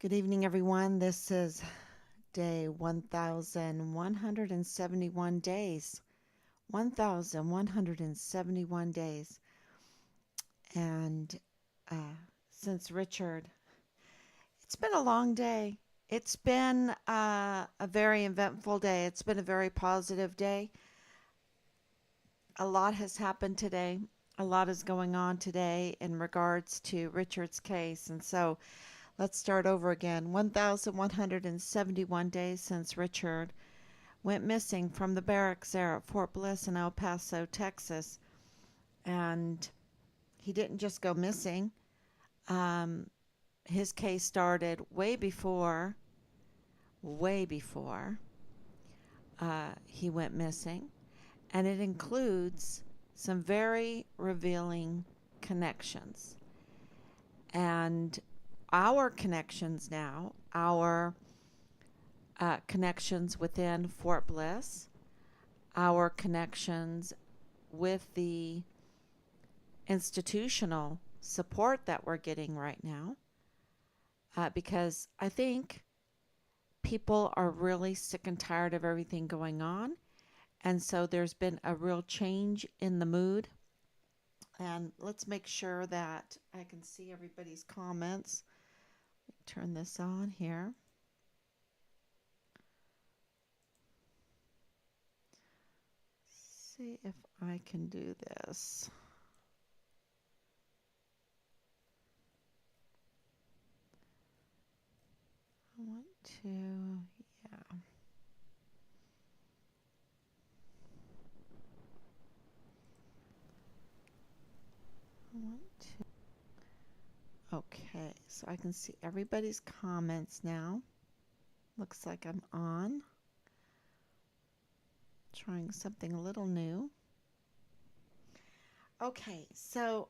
Good evening, everyone. This is day 1,171 days. 1,171 days. And since Richard, it's been a long day. It's been a very eventful day. It's been a very positive day. A lot has happened today. A lot is going on today in regards to Richard's case. And so let's start over again. 1,171 days since Richard went missing from the barracks there at Fort Bliss in El Paso, Texas. And he didn't just go missing. Um, his case started way before he went missing. And it includes some very revealing connections. And our connections now, our connections within Fort Bliss, our connections with the institutional support that we're getting right now, because I think people are really sick and tired of everything going on. And so there's been a real change in the mood. And let's make sure that I can see everybody's comments. Turn this on here. See if I can do this. I want to, yeah. I want to. Okay, so I can see everybody's comments now. Looks like I'm on. Trying something a little new. Okay, so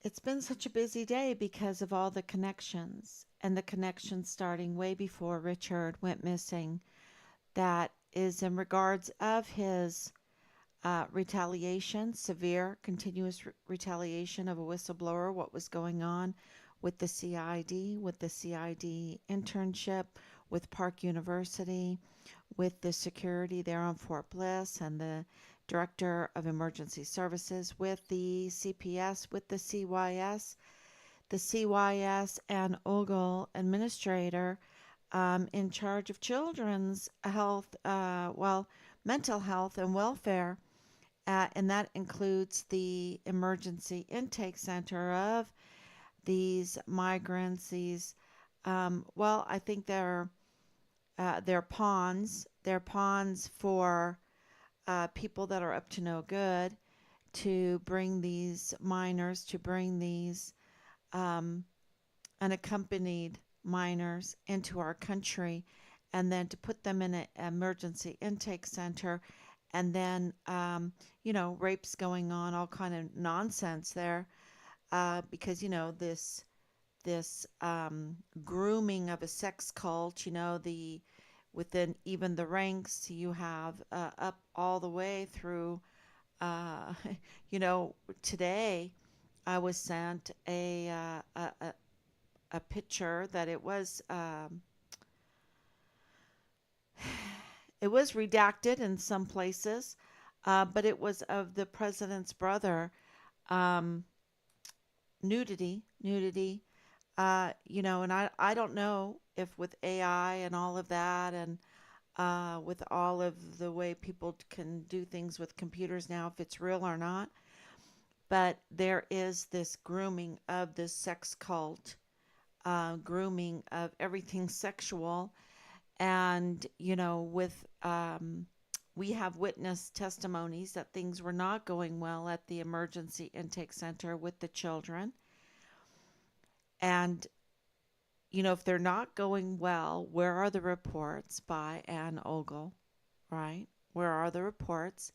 it's been such a busy day because of all the connections and the connections starting way before Richard went missing. That is in regards of his retaliation, severe, continuous retaliation of a whistleblower, what was going on with the CID, with the CID internship, with Park University, with the security there on Fort Bliss, and the Director of Emergency Services, with the CPS, with the CYS and OGLE administrator in charge of children's health, mental health and welfare. And that includes the emergency intake center of these migrants. I think they're pawns. They're pawns for people that are up to no good to bring these minors, to bring these um, unaccompanied minors into our country, and then to put them in an emergency intake center, and then rapes going on, all kind of nonsense there, because this grooming of a sex cult, the within even the ranks you have up all the way through. uh, Today I was sent a picture that it was redacted in some places, but it was of the president's brother. um, nudity. And I don't know if with AI and all of that, and with all of the way people can do things with computers now, if it's real or not. But there is this grooming of this sex cult, grooming of everything sexual. And, we have witnessed testimonies that things were not going well at the emergency intake center with the children. And, if they're not going well, where are the reports by Ann Ogle, right? Where are the reports?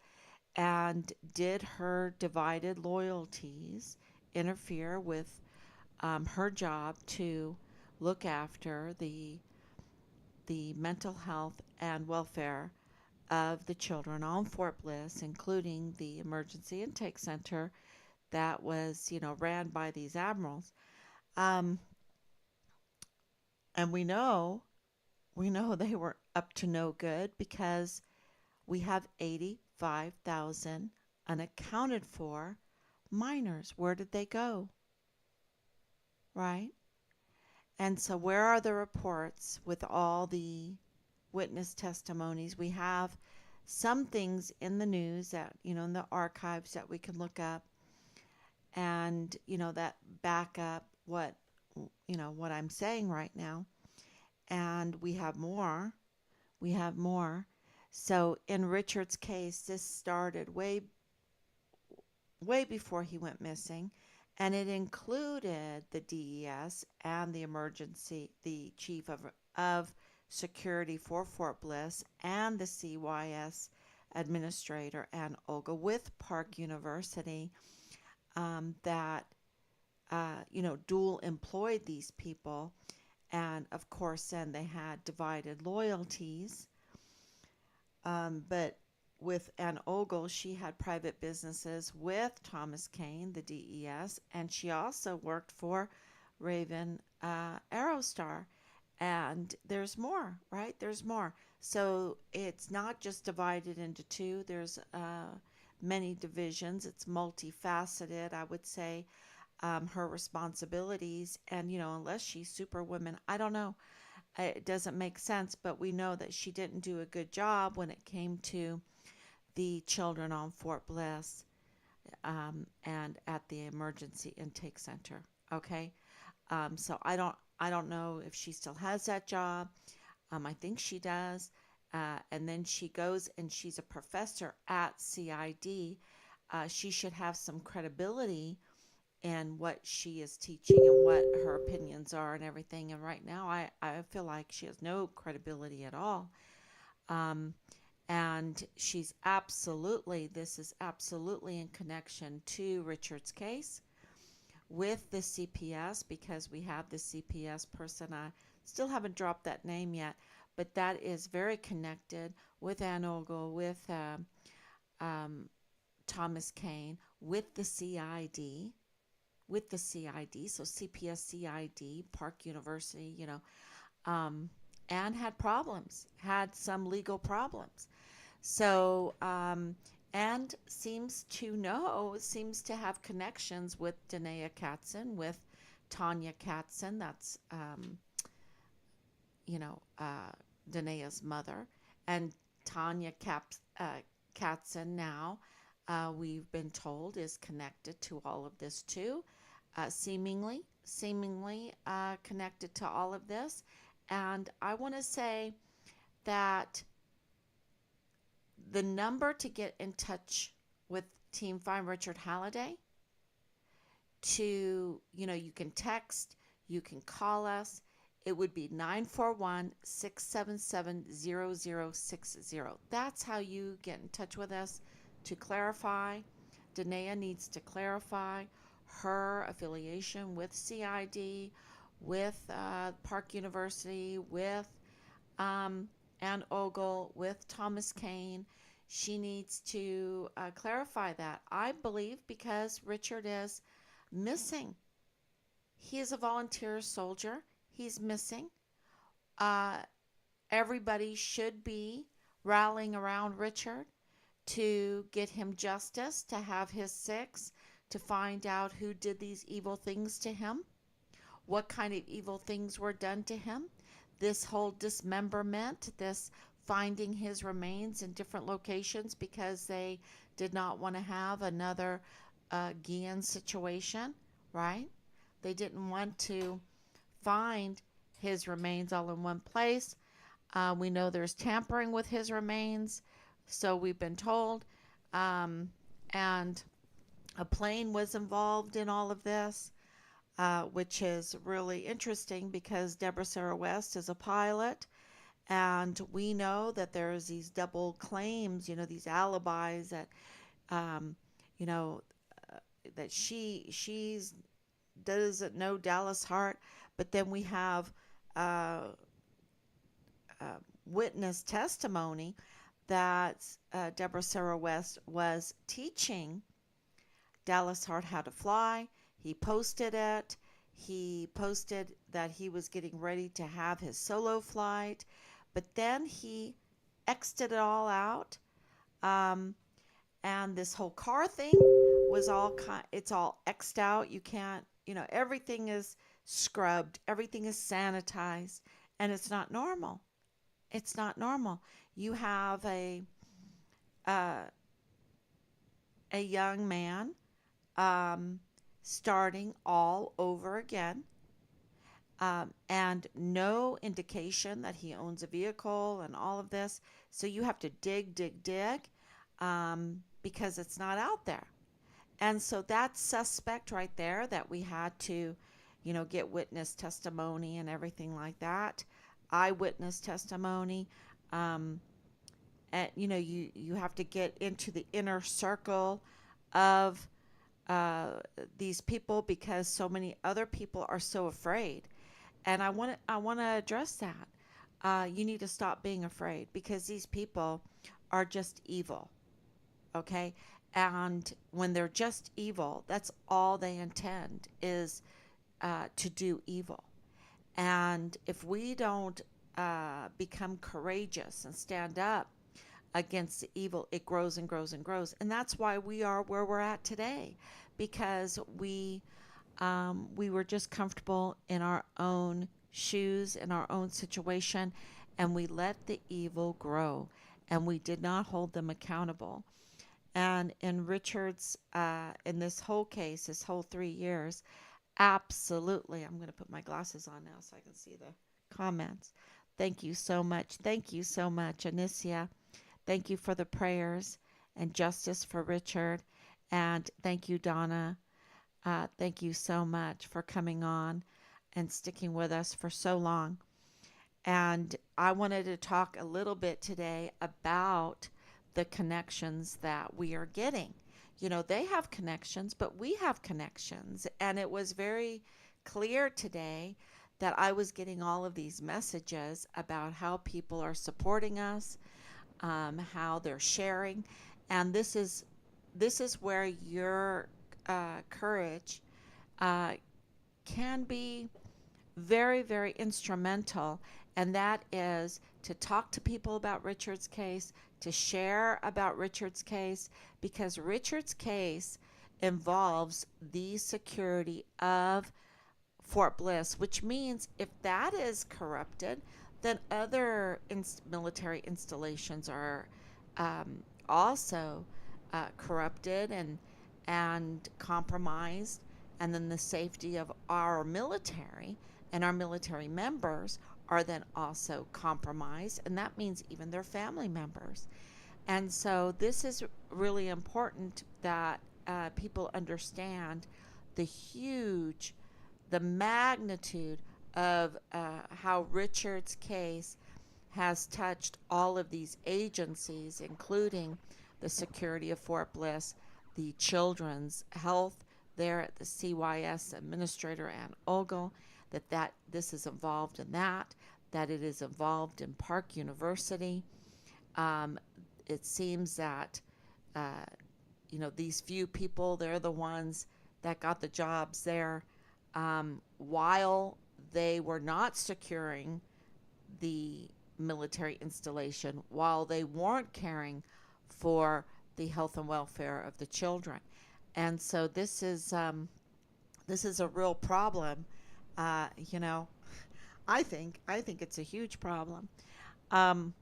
And did her divided loyalties interfere with her job to look after the mental health and welfare of the children on Fort Bliss, including the emergency intake center that was, ran by these admirals. Um, and we know they were up to no good because we have 85,000 unaccounted for minors. Where did they go? Right? And so, where are the reports with all the witness testimonies? We have some things in the news that, in the archives that we can look up and, that back up what I'm saying right now. And we have more. We have more. So, in Richard's case, this started way before he went missing, and it included the DES and the chief of security for Fort Bliss and the CYS administrator and Olga with Park University, that dual employed these people, and of course then they had divided loyalties. But with Anne Ogle, she had private businesses with Thomas Kane, the DES, and she also worked for Raven Aerostar. And there's more, right? There's more. So it's not just divided into two. There's many divisions. It's multifaceted, I would say, her responsibilities. And, unless she's superwoman, I don't know, it doesn't make sense, but we know that she didn't do a good job when it came to the children on Fort Bliss, and at the emergency intake center. Okay, so I don't know if she still has that job. I think she does. And then she goes and she's a professor at CID. She should have some credibility and what she is teaching and what her opinions are and everything. And right now, I feel like she has no credibility at all. Um, and this is absolutely in connection to Richard's case with the CPS, because we have the CPS person. I still haven't dropped that name yet, but that is very connected with Ann Ogle, with um, Thomas Kane, with the CID, so CPS CID, Park University, um, and had some legal problems. So, and seems to have connections with Danae Katzen, with Tanya Katzen, that's, you know, uh, Danae's mother, and Tanya Katzen now, we've been told, is connected to all of this too, seemingly connected to all of this. And I want to say that the number to get in touch with Team Find Richard Halliday, you can text, you can call us. It would be 941-677-0060. That's how you get in touch with us to clarify. Danae needs to clarify her affiliation with CID, with Park University, with Ann Ogle, with Thomas Kane. She needs to clarify that. I believe because Richard is missing. He is a volunteer soldier. He's missing. Uh, Everybody should be rallying around Richard to get him justice, to have his six, to find out who did these evil things to him, what kind of evil things were done to him, this whole dismemberment, this finding his remains in different locations because they did not want to have another Guillen situation, right? They didn't want to find his remains all in one place. We know there's tampering with his remains, so we've been told. And a plane was involved in all of this, which is really interesting because Deborah Sarah West is a pilot. And we know that there's these double claims, these alibis that, um, you know, that she's doesn't know Dallas Hart, but then we have uh, witness testimony that Deborah Sarah West was teaching Dallas Hart How to Fly. He posted it. He posted that he was getting ready to have his solo flight, but then he X'd it all out. Um, and this whole car thing was it's all X'd out. You can't, everything is scrubbed, everything is sanitized, and it's not normal. It's not normal. You have uh, a young man um, starting all over again, and no indication that he owns a vehicle and all of this. So you have to dig, dig, dig, because it's not out there. And so that's suspect right there that we had to, get witness testimony and everything like that, eyewitness testimony. Um, and you have to get into the inner circle of uh, these people because so many other people are so afraid. And I want to address that. You need to stop being afraid because these people are just evil. Okay, and when they're just evil, that's all they intend is to do evil. And if we don't become courageous and stand up against the evil, it grows and grows and grows. And that's why we are where we're at today, because we were just comfortable in our own shoes, in our own situation, and we let the evil grow, and we did not hold them accountable. And in Richard's, in this whole case, this whole 3 years, absolutely. I'm going to put my glasses on now so I can see the comments. Thank you so much. Thank you so much, Anicia. Thank you for the prayers and justice for Richard. And thank you, Donna. Thank you so much for coming on and sticking with us for so long. And I wanted to talk a little bit today about the connections that we are getting. They have connections, but we have connections. And it was very clear today that I was getting all of these messages about how people are supporting us, how they're sharing. And this is where your courage can be very, very instrumental, and that is to talk to people about Richard's case, to share about Richard's case, because Richard's case involves the security of Fort Bliss, which means if that is corrupted, then other military installations are also corrupted and compromised, and then the safety of our military and our military members are then also compromised, and that means even their family members. And so this is really important that people understand the the magnitude of how Richard's case has touched all of these agencies, including the security of Fort Bliss, the children's health there at the CYS Administrator Ann Ogle, that this is involved in that it is involved in Park University. It seems that these few people, they're the ones that got the jobs there, while they were not securing the military installation, while they weren't caring for the health and welfare of the children. And so this is a real problem. I think it's a huge problem. And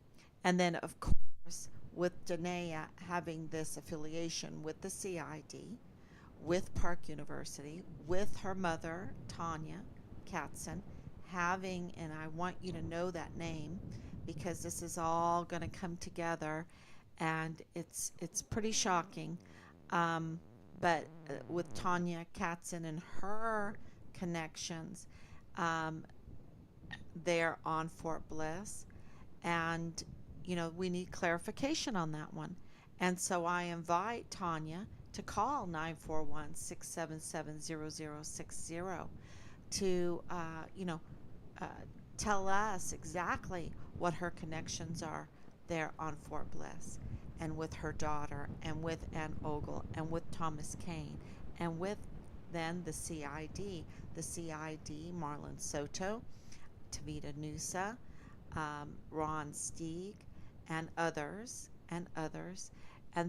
then of course, with Danae having this affiliation with the CID, with Park University, with her mother Tanya Katzen, and I want you to know that name because this is all going to come together, and it's pretty shocking. But with Tanya Katzen and her connections, there on Fort Bliss, and we need clarification on that one. And so I invite Tanya to call 941-677-0060 to tell us exactly what her connections are there on Fort Bliss. and with her daughter and with Ann Ogle and with Thomas Kane and with then the CID, Marlon Soto, Tavita Nusa, Ron Steig, and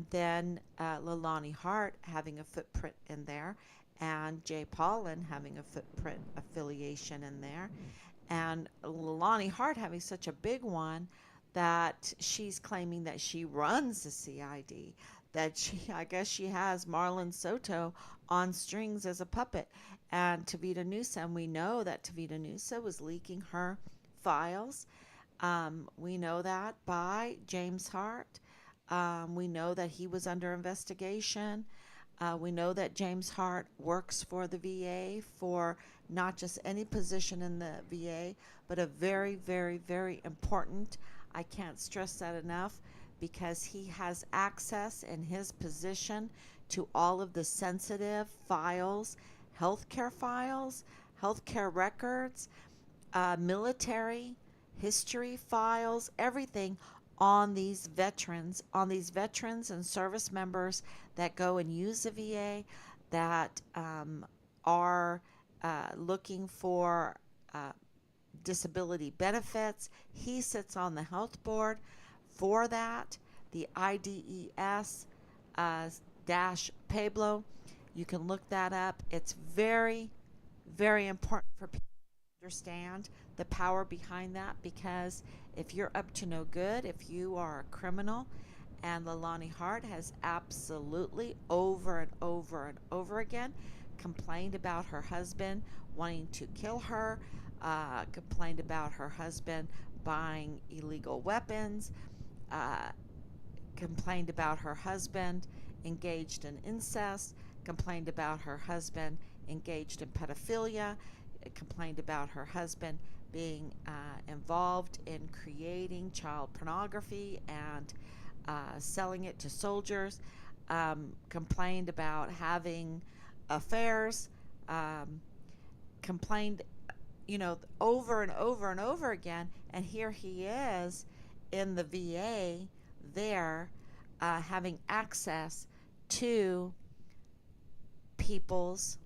then Leilani Hart having a footprint in there, and Jay Paulin having a footprint affiliation in there, and Leilani Hart having such a big one that she's claiming that she runs the CID, that I guess she has Marlon Soto on strings as a puppet, and Tavita Nusa, and we know that Tavita Nusa was leaking her files. We know that by James Hart. We know that he was under investigation. We know that James Hart works for the VA for not just any position in the VA, but a very, very, very important, I can't stress that enough, because he has access in his position to all of the sensitive files, healthcare records, military history files, everything on these veterans and service members that go and use the VA, that are looking for disability benefits. He sits on the health board for that, the IDES dash Pueblo. You can look that up. It's very, very important for people to understand the power behind that, because if you're up to no good, if you are a criminal, and Leilani Hart has absolutely over and over and over again complained about her husband wanting to kill her, complained about her husband buying illegal weapons, uh, complained about her husband engaged in incest, complained about her husband engaged in pedophilia, complained about her husband being involved in creating child pornography and selling it to soldiers, complained about having affairs, complained, over and over and over again. And here he is in the VA there, having access to people's,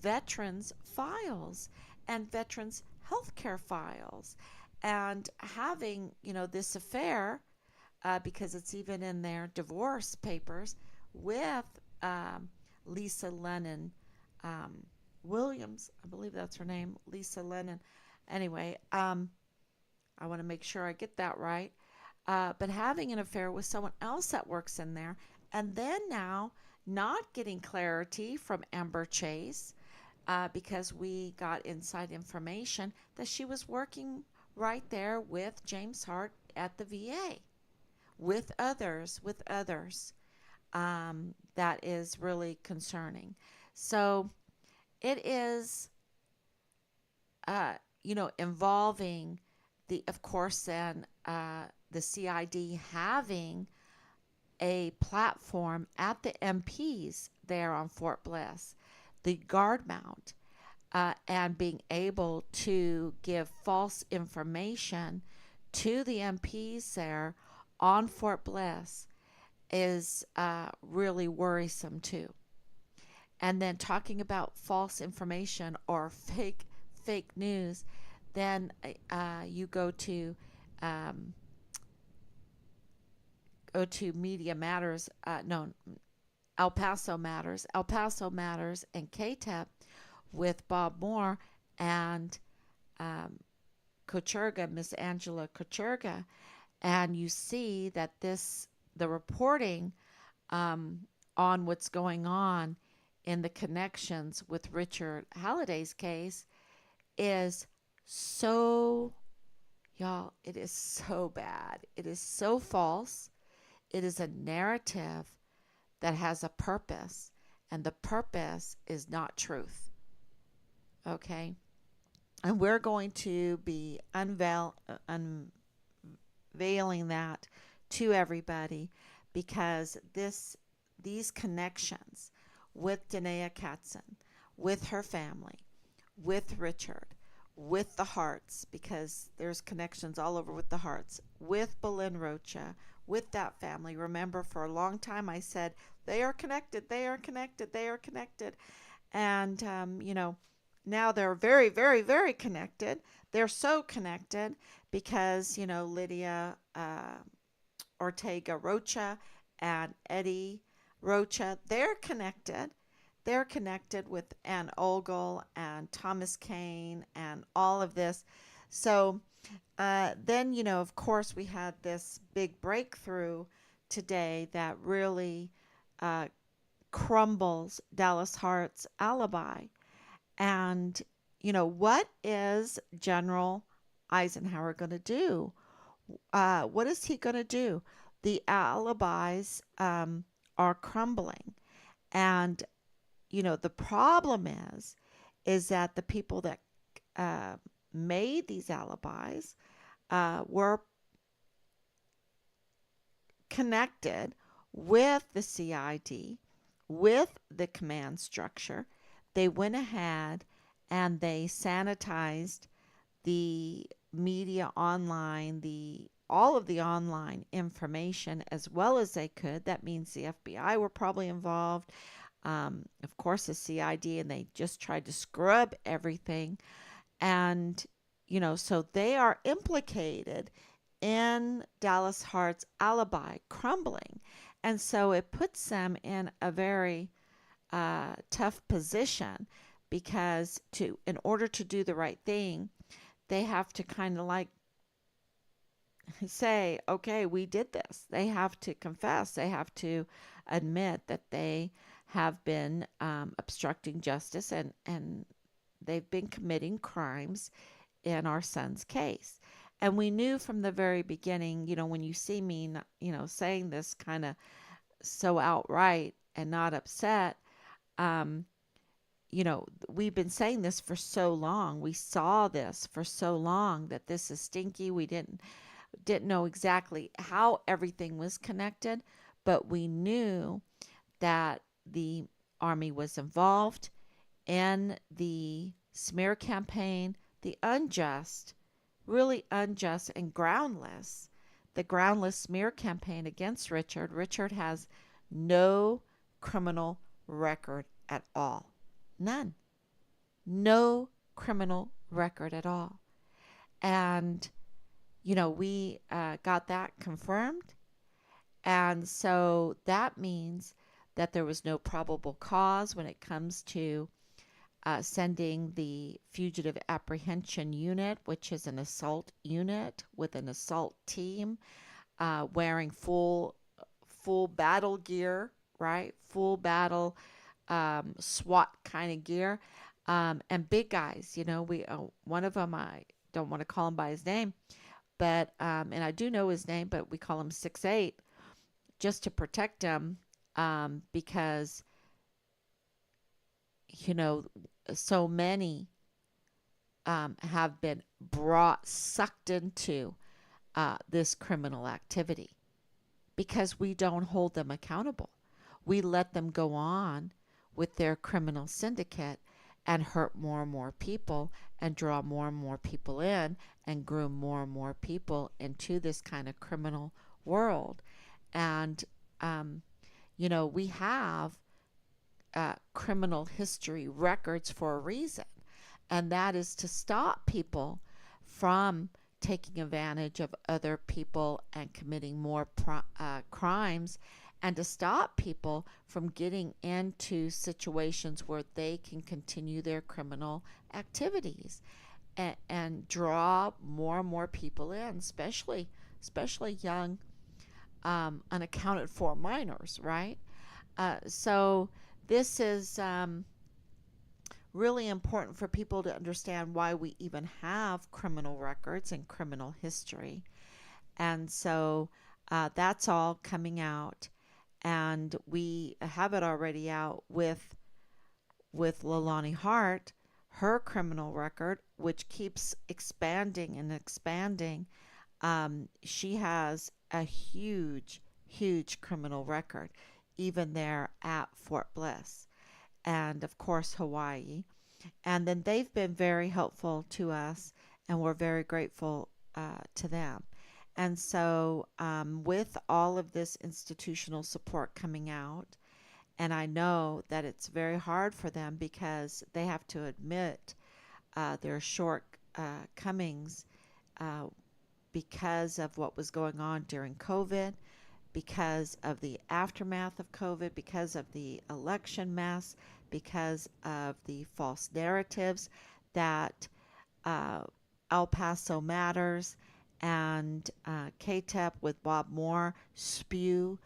veterans' files and veterans' healthcare files, and having, this affair, because it's even in their divorce papers, with Lisa Lennon Williams. I believe that's her name, Lisa Lennon. Anyway, I want to make sure I get that right. But having an affair with someone else that works in there, and then now not getting clarity from Amber Chase, because we got inside information that she was working right there with James Hart at the VA, with others. That is really concerning. So it is, involving of course, then the CID having a platform at the MPs there on Fort Bliss, the guard mount, and being able to give false information to the MPs there on Fort Bliss is really worrisome too. And then talking about false information or fake news, then you go to Media Matters, no, El Paso Matters, and KTEP with Bob Moore and Kocherga, Miss Angela Kocherga, and you see that the reporting on what's going on in the connections with Richard Halliday's case is so, y'all, it is so bad. It is so false. It is a narrative that has a purpose, and the purpose is not truth. Okay? And we're going to be unveiling that to everybody, because these connections with Danae Katzen, with her family, with Richard, with the Harts, because there's connections all over with the Harts, with Belen Rocha, with that family. Remember, for a long time I said, they are connected, they are connected, they are connected. And, now they're very, very, very connected. They're so connected because, Lydia Ortega Rocha and Eddie Rocha, they're connected. They're connected with Ann Ogle and Thomas Kane and all of this. So then, of course, we had this big breakthrough today that really uh, crumbles Dallas Hart's alibi. And, what is General Eisenhower going to do? What is he going to do? The alibis are crumbling. And, the problem is that the people that uh, made these alibis were connected with the CID, with the command structure. They went ahead and they sanitized the media online, the all of the online information as well as they could. That means the FBI were probably involved, of course, the CID, and they just tried to scrub everything. And, so they are implicated in Dallas Hart's alibi crumbling. And so it puts them in a very tough position because in order to do the right thing, they have to kind of like say, okay, we did this. They have to confess. They have to admit that they have been obstructing justice and they've been committing crimes in our son's case. And we knew from the very beginning, when you see me, saying this kind of so outright and not upset, um, we've been saying this for so long. We saw this for so long that this is stinky. We didn't know exactly how everything was connected, but we knew that the Army was involved in the smear campaign, the unjust, really unjust and groundless, the groundless smear campaign against Richard. Richard has no criminal record at all. None. No criminal record at all. And, we got that confirmed. And so that means that there was no probable cause when it comes to sending the Fugitive Apprehension Unit, which is an assault unit with an assault team wearing full battle gear, right? Full battle SWAT kind of gear, and big guys. We one of them, I don't want to call him by his name, but and I do know his name, but we call him 6'8", just to protect him, because so many have been sucked into this criminal activity because we don't hold them accountable. We let them go on with their criminal syndicate and hurt more and more people and draw more and more people in and groom more and more people into this kind of criminal world. And, we have criminal history records for a reason, and that is to stop people from taking advantage of other people and committing more crimes, and to stop people from getting into situations where they can continue their criminal activities and draw more and more people in, especially young, unaccounted for minors, right? So this is really important for people to understand why we even have criminal records and criminal history. And so that's all coming out. And we have it already out with Leilani Hart, her criminal record, which keeps expanding and expanding. She has a huge, huge criminal record, even there at Fort Bliss, and of course Hawaii. And then they've been very helpful to us, and we're very grateful to them. And so, with all of this institutional support coming out, and I know that it's very hard for them because they have to admit their shortcomings uh, because of what was going on during COVID, because of the aftermath of COVID, because of the election mess, because of the false narratives that uh, El Paso Matters and KTEP with Bob Moore spew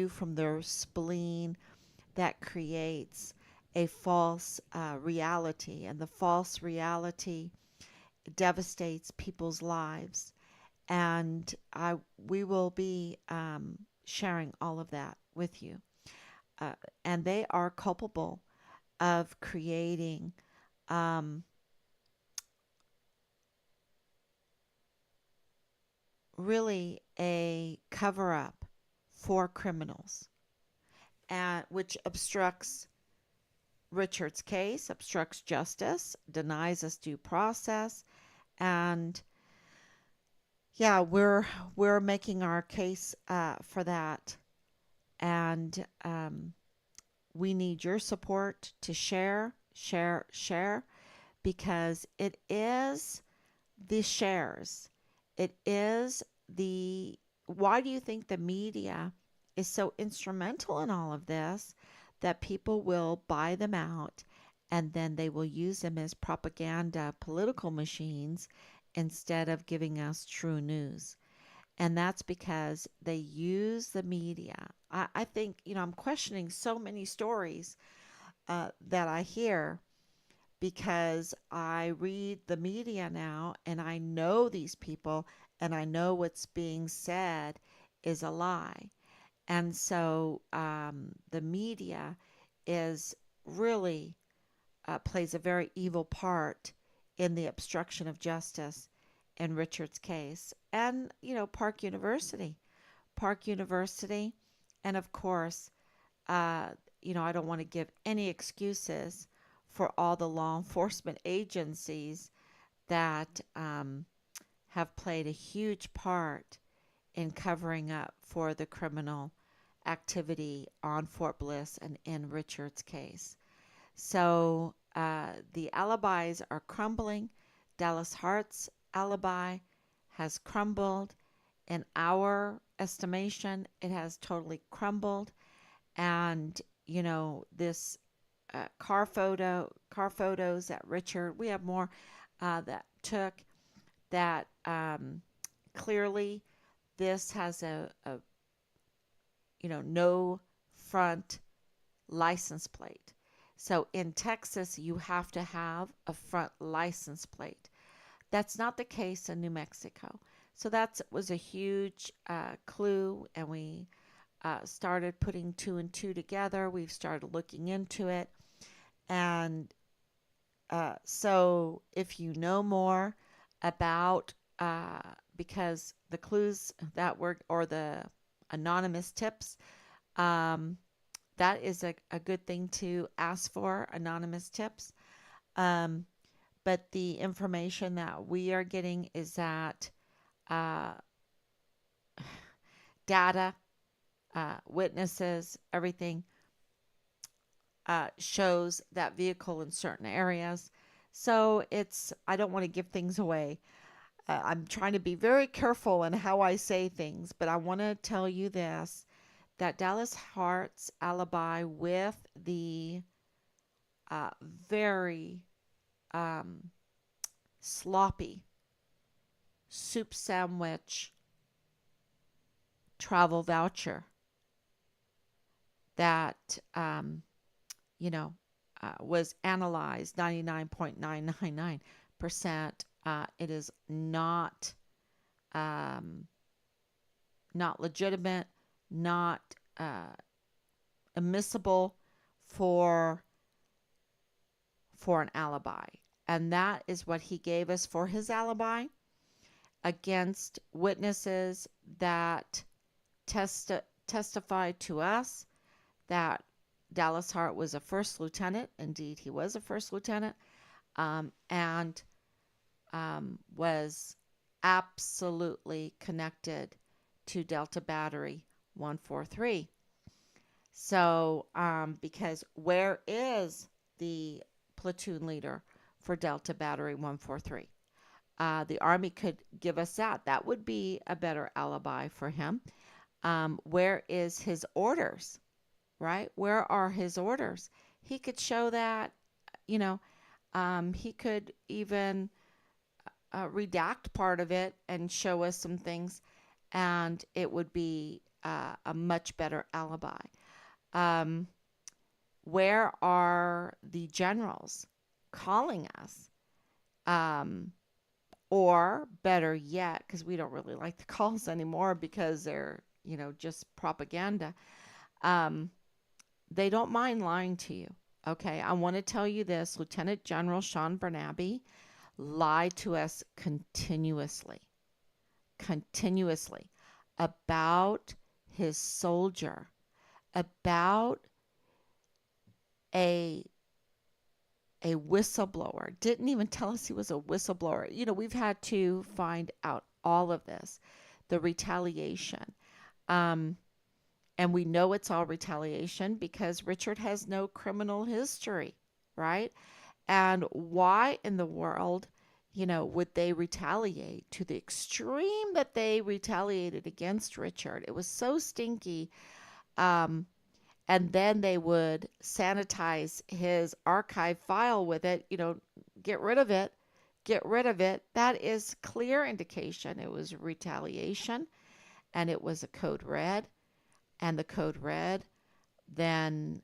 from their spleen that creates a false reality, and the false reality devastates people's lives. And we will be sharing all of that with you. Uh, and they are culpable of creating um, really a cover up for criminals, and which obstructs Richard's case, obstructs justice, denies us due process, and yeah, we're making our case for that, and we need your support to share, because it is the shares. It is the why do you think the media is so instrumental in all of this that people will buy them out and then they will use them as propaganda political machines instead of giving us true news? And that's because they use the media. I think, I'm questioning so many stories that I hear because I read the media now and I know these people and I know what's being said is a lie. And so the media is really plays a very evil part in the obstruction of justice in Richard's case. And, Park University, and of course, uh, I don't want to give any excuses for all the law enforcement agencies that have played a huge part in covering up for the criminal activity on Fort Bliss and in Richard's case. So the alibis are crumbling. Dallas Hart's alibi has crumbled. In our estimation, it has totally crumbled. And, this car photos that Richard, we have more that took that clearly this has a no front license plate. So in Texas, you have to have a front license plate. That's not the case in New Mexico. So that was a huge clue, and we started putting two and two together. We've started looking into it. And so if you know more about, because the clues that were, or the anonymous tips, um, that is a good thing to ask for, anonymous tips. Um, but the information that we are getting is that uh, data, witnesses, everything shows that vehicle in certain areas. So I don't want to give things away. I'm trying to be very careful in how I say things, but I want to tell you this, that Dallas Hart's alibi with the very um, sloppy soup sandwich travel voucher that was analyzed 99.999%. It is not legitimate, not admissible for an alibi. And that is what he gave us for his alibi against witnesses that testified to us that Dallas Hart was a first lieutenant. Indeed, he was a first lieutenant, and was absolutely connected to Delta Battery 143. So, because where is the platoon leader for Delta Battery 143? The Army could give us that. That would be a better alibi for him. Where is his orders, right? Where are his orders? He could show that, you know, he could even redact part of it and show us some things, and it would be a much better alibi. Um, where are the generals calling us? Um, or better yet, because we don't really like the calls anymore because they're, just propaganda. Um, they don't mind lying to you. Okay, I want to tell you this. Lieutenant General Sean Bernabe lied to us continuously about his soldier, about a a whistleblower. Didn't even tell us he was a whistleblower. We've had to find out all of this, the retaliation. Um, and we know it's all retaliation because Richard has no criminal history, right? And why in the world, would they retaliate to the extreme that they retaliated against Richard? It was so stinky. Um, and then they would sanitize his archive file with it, get rid of it, get rid of it. That is clear indication it was retaliation, and it was a code red, and the code red then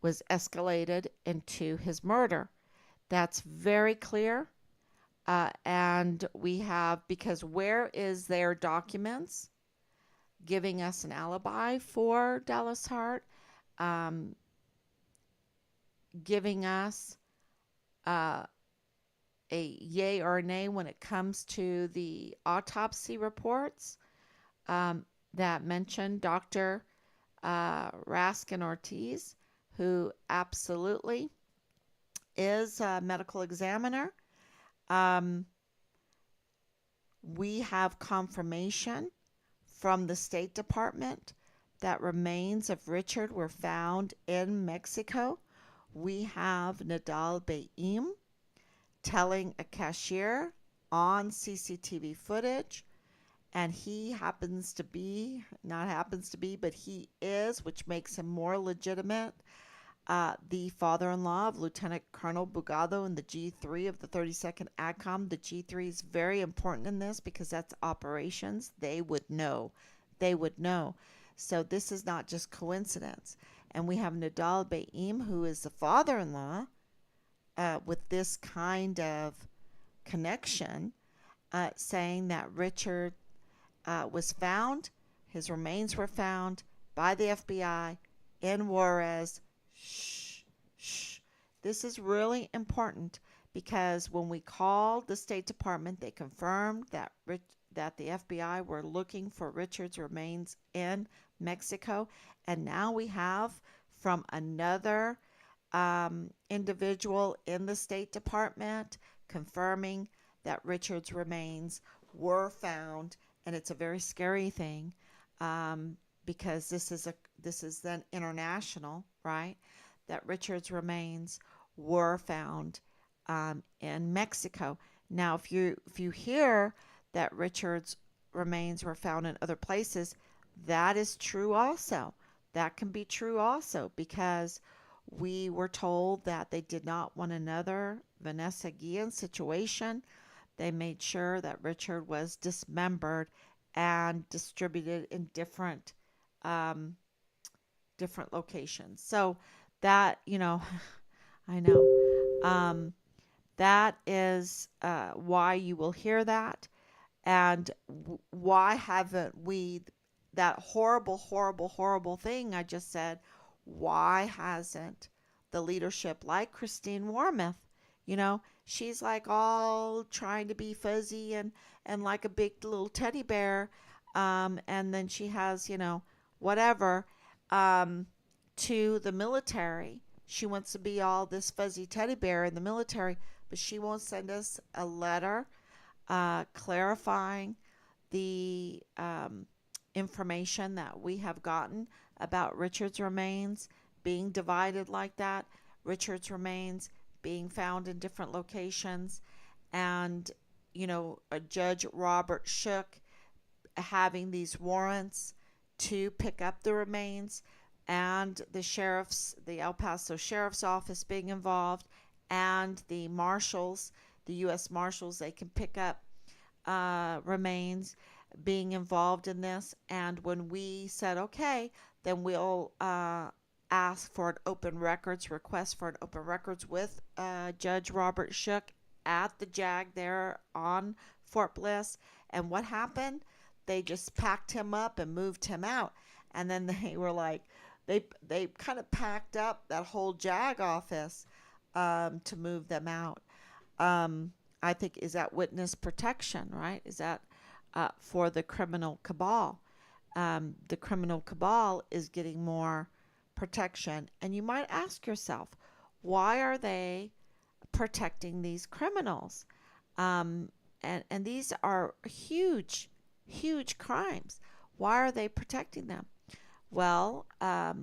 was escalated into his murder. That's very clear. And we have, because where is their documents giving us an alibi for Dallas Hart, um, giving us uh, a yay or a nay when it comes to the autopsy reports that mention Dr. Raskin Ortiz, who absolutely is a medical examiner. Um, we have confirmation from the State Department that remains of Richard were found in Mexico. We have Nadal Baim telling a cashier on CCTV footage, and he happens to be, not happens to be, but he is, which makes him more legitimate, the father-in-law of Lieutenant Colonel Bugado in the G3 of the 32nd ADCOM. The G3 is very important in this because that's operations. They would know. They would know. So this is not just coincidence. And we have Nadal Baim, who is the father-in-law, with this kind of connection, saying that Richard was found, his remains were found by the FBI in Juarez. Shh, shh. This is really important because when we called the State Department, they confirmed that that the FBI were looking for Richard's remains in Mexico. And now we have from another individual in the State Department confirming that Richard's remains were found, and it's a very scary thing because this is then international, right? That Richard's remains were found in Mexico. Now, if you hear that Richard's remains were found in other places, that is true also. That can be true also because we were told that they did not want another Vanessa Guillen situation. They made sure that Richard was dismembered and distributed in um, different locations. So that, I know. That is why you will hear that. And why haven't we, that horrible, horrible, horrible thing I just said, why hasn't the leadership like Christine Wormuth, she's like all trying to be fuzzy and like a big little teddy bear. And then she has, whatever, to the military. She wants to be all this fuzzy teddy bear in the military, but she won't send us a letter clarifying the information that we have gotten about Richard's remains being divided like that, Richard's remains being found in different locations, and Judge Robert Shook having these warrants to pick up the remains, and the El Paso Sheriff's Office being involved, and the marshals, the U.S. Marshals, they can pick up remains being involved in this. And when we said okay, then we'll ask for an open records request for an open records with Judge Robert Shook at the JAG there on Fort Bliss. And what happened? They just packed him up and moved him out. And then they were like, they kind of packed up that whole JAG office to move them out. I think, is that witness protection, right? Is that for the criminal cabal? The criminal cabal is getting more protection. And you might ask yourself, why are they protecting these criminals? And these are huge, huge crimes. Why are they protecting them? Well, the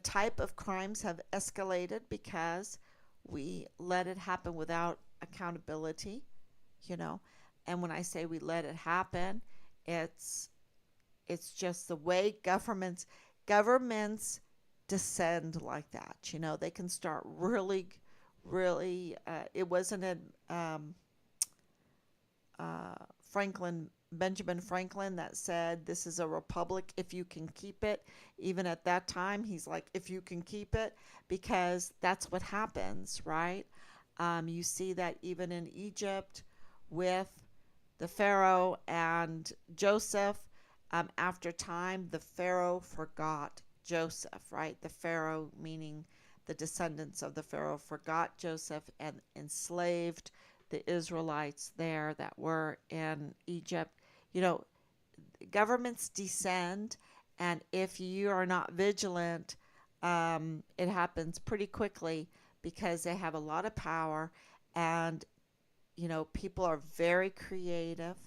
type of crimes have escalated because we let it happen without accountability, And when I say we let it happen, it's just the way governments descend like that. They can start really, really. It wasn't Benjamin Franklin that said this is a republic if you can keep it. Even at that time, he's like, if you can keep it, because that's what happens, right? You see that even in Egypt with the Pharaoh and Joseph. After time, the Pharaoh forgot Joseph, right? The Pharaoh, meaning the descendants of the Pharaoh, forgot Joseph and enslaved the Israelites there that were in Egypt. Governments descend, and if you are not vigilant, it happens pretty quickly because they have a lot of power, and people are very creative.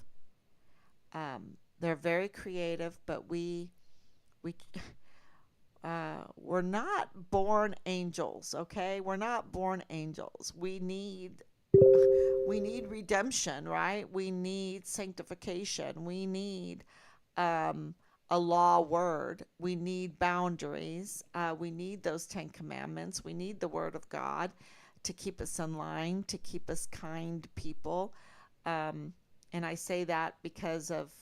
They're very creative, but we're not born angels, okay? We're not born angels. We need redemption, right? We need sanctification. We need a law word. We need boundaries. We need those 10 commandments. We need the word of God to keep us in line, to keep us kind people. And I say that because of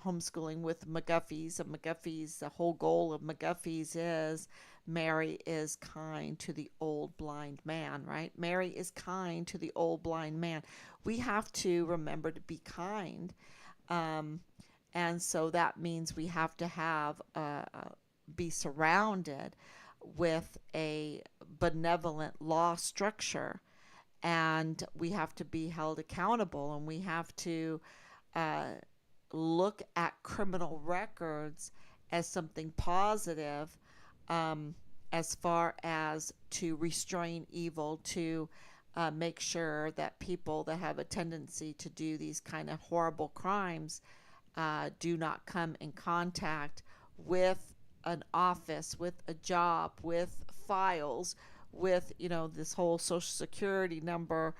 homeschooling with McGuffies. And McGuffies, the whole goal of McGuffies is Mary is kind to the old blind man, right? Mary is kind to the old blind man. We have to remember to be kind. And so that means we have to be surrounded with a benevolent law structure, and we have to be held accountable, and we have to look at criminal records as something positive, as far as to restrain evil, to make sure that people that have a tendency to do these kind of horrible crimes do not come in contact with an office, with a job, with files, with this whole Social Security number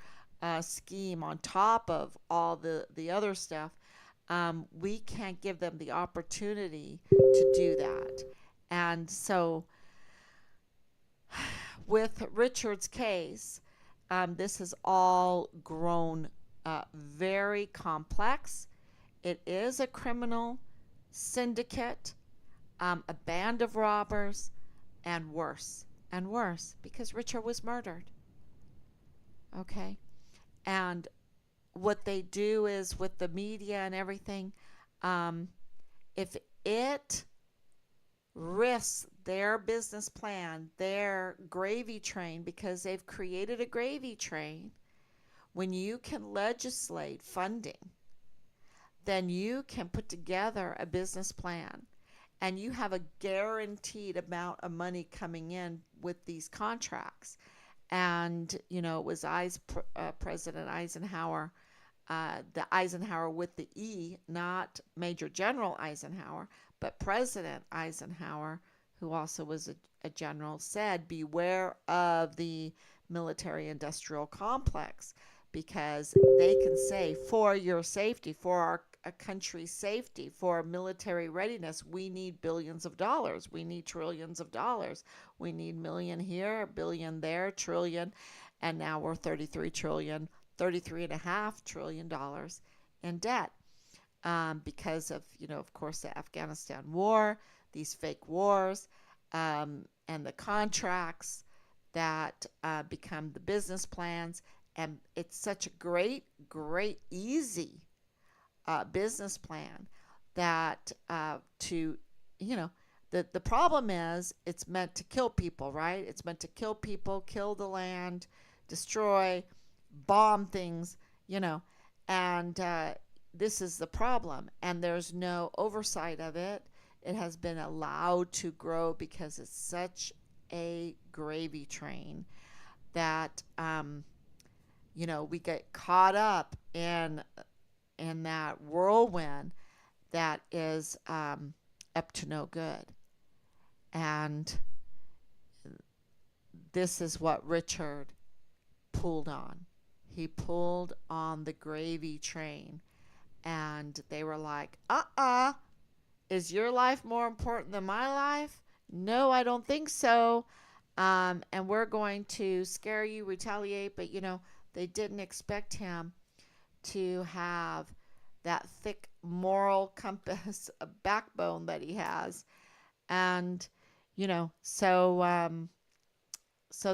scheme on top of all the other stuff. We can't give them the opportunity to do that. And so with Richard's case, this has all grown very complex. It is a criminal syndicate, a band of robbers, and worse, because Richard was murdered. Okay? And what they do is, with the media and everything, if it risks their business plan, their gravy train, because they've created a gravy train, when you can legislate funding, then you can put together a business plan, and you have a guaranteed amount of money coming in with these contracts. And, it was President Eisenhower, the Eisenhower with the E, not Major General Eisenhower, but President Eisenhower, who also was a general, said, beware of the military industrial complex, because they can say, for your safety, for our a country's safety, for military readiness, we need billions of dollars. We need trillions of dollars. We need million here, billion there, trillion, and now we're 33 trillion, 33.5 trillion dollars in debt, because of, of course, the Afghanistan war, these fake wars, and the contracts that become the business plans. And it's such a great, easy business plan that to, you know, the problem is it's meant to kill people, right? It's meant to kill people, kill the land, destroy, bomb things, you know, and this is the problem. And there's no oversight of it. It has been allowed to grow because it's such a gravy train that, we get caught up in that whirlwind that is up to no good. And this is what Richard pulled on. He pulled on the gravy train, and they were like, is your life more important than my life? No, I don't think so. And we're going to scare you, retaliate. But, they didn't expect him to have that thick moral compass, a backbone that he has. And, so